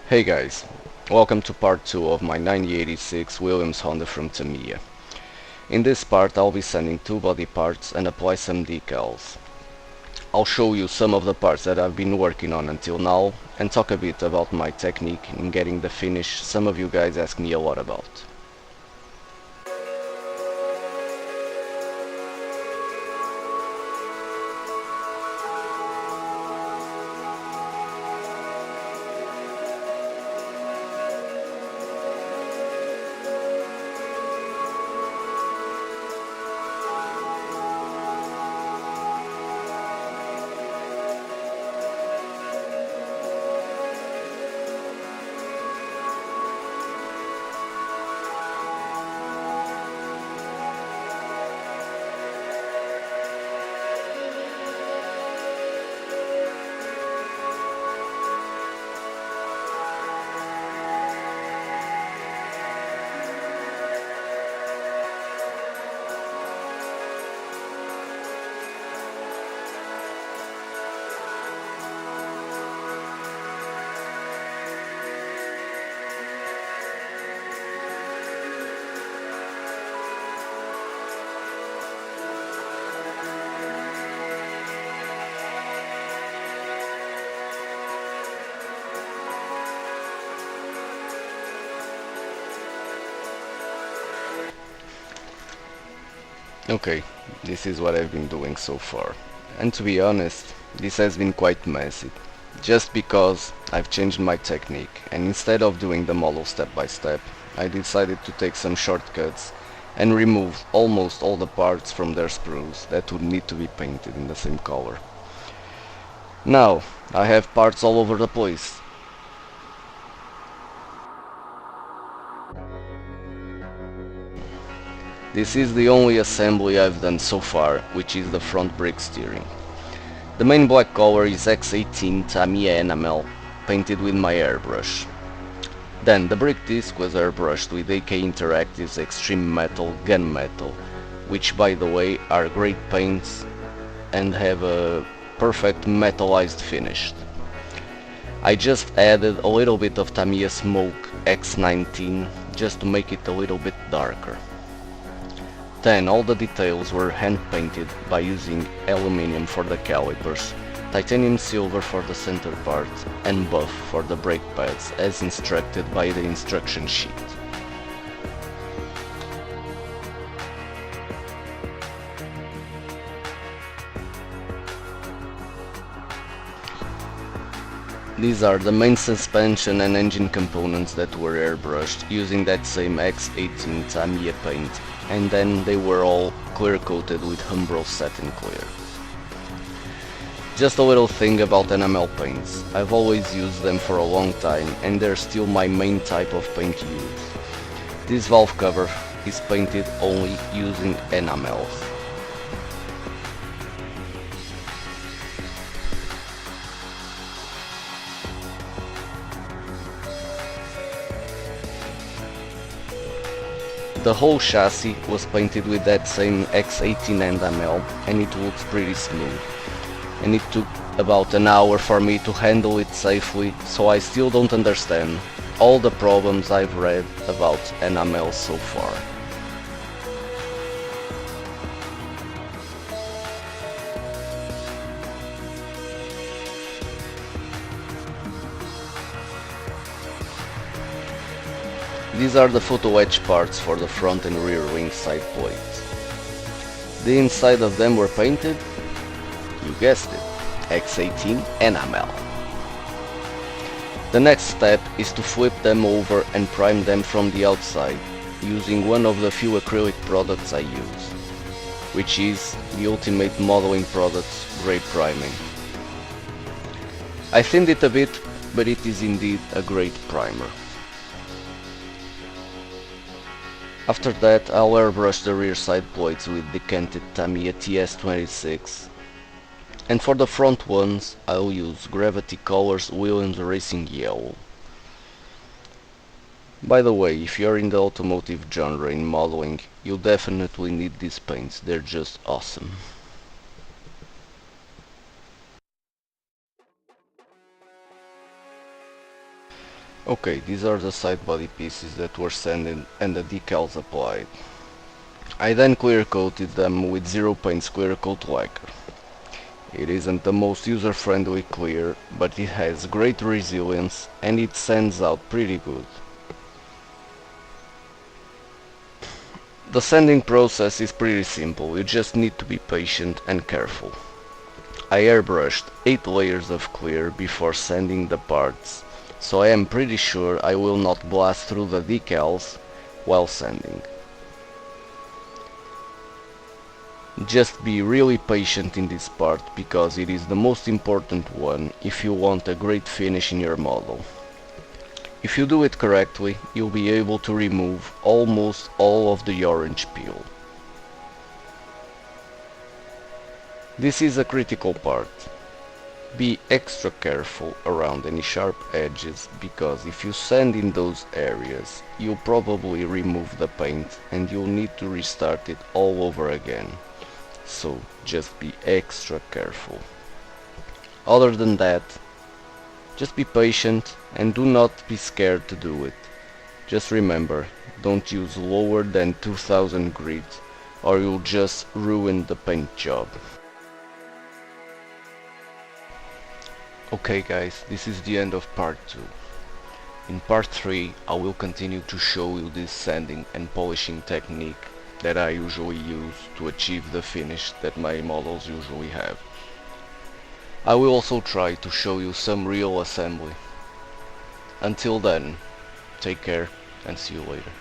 Hey guys, welcome to part 2 of my 9086 Williams Honda from Tamiya. In this part I'll be sanding two body parts and apply some decals. I'll show you some of the parts that I've been working on until now and talk a bit about my technique in getting the finish some of you guys ask me a lot about. Okay, this is what I've been doing so far. And to be honest, this has been quite messy. Just because I've changed my technique and instead of doing the model step by step, I decided to take some shortcuts and remove almost all the parts from their sprues that would need to be painted in the same color. Now, I have parts all over the place. This is the only assembly I've done so far, which is the front brake steering. The main black color is X18 Tamiya enamel, painted with my airbrush. Then the brake disc was airbrushed with AK Interactive's Extreme Metal Gunmetal, which by the way are great paints and have a perfect metallized finish. I just added a little bit of Tamiya Smoke X19 just to make it a little bit darker. Then all the details were hand painted by using aluminium for the calipers, titanium silver for the center part and buff for the brake pads as instructed by the instruction sheet. These are the main suspension and engine components that were airbrushed using that same X18 Tamiya paint, and then they were all clear coated with Umbro satin clear. Just a little thing about enamel paints, I've always used them for a long time and they're still my main type of paint use. This valve cover is painted only using enamels. The whole chassis was painted with that same X18 enamel and it looks pretty smooth. And it took about an hour for me to handle it safely, so I still don't understand all the problems I've read about enamel so far. These are the photo etch parts for the front and rear wing side plates. The inside of them were painted, you guessed it, X18 enamel. The next step is to flip them over and prime them from the outside, using one of the few acrylic products I use, which is the Ultimate Modeling Products Grey Priming. I thinned it a bit, but it is indeed a great primer. After that I'll airbrush the rear side plates with decanted Tamiya TS26, and for the front ones I'll use Gravity Colors Williams Racing Yellow. By the way, if you're in the automotive genre in modeling, you'll definitely need these paints, they're just awesome. Okay, these are the side body pieces that were sanded and the decals applied. I then clear coated them with 0 paints clear coat lacquer. It isn't the most user-friendly clear, but it has great resilience and it sands out pretty good. The sanding process is pretty simple, you just need to be patient and careful. I airbrushed 8 layers of clear before sanding the parts, so I am pretty sure I will not blast through the decals while sanding. Just be really patient in this part because it is the most important one if you want a great finish in your model. If you do it correctly, you'll be able to remove almost all of the orange peel. This is a critical part. Be extra careful around any sharp edges because if you sand in those areas, you'll probably remove the paint and you'll need to restart it all over again. So just be extra careful. Other than that, just be patient and do not be scared to do it. Just remember, don't use lower than 2000 grit or you'll just ruin the paint job. Okay guys, this is the end of part 2. In part 3 I will continue to show you this sanding and polishing technique that I usually use to achieve the finish that my models usually have. I will also try to show you some real assembly. Until then, take care and see you later.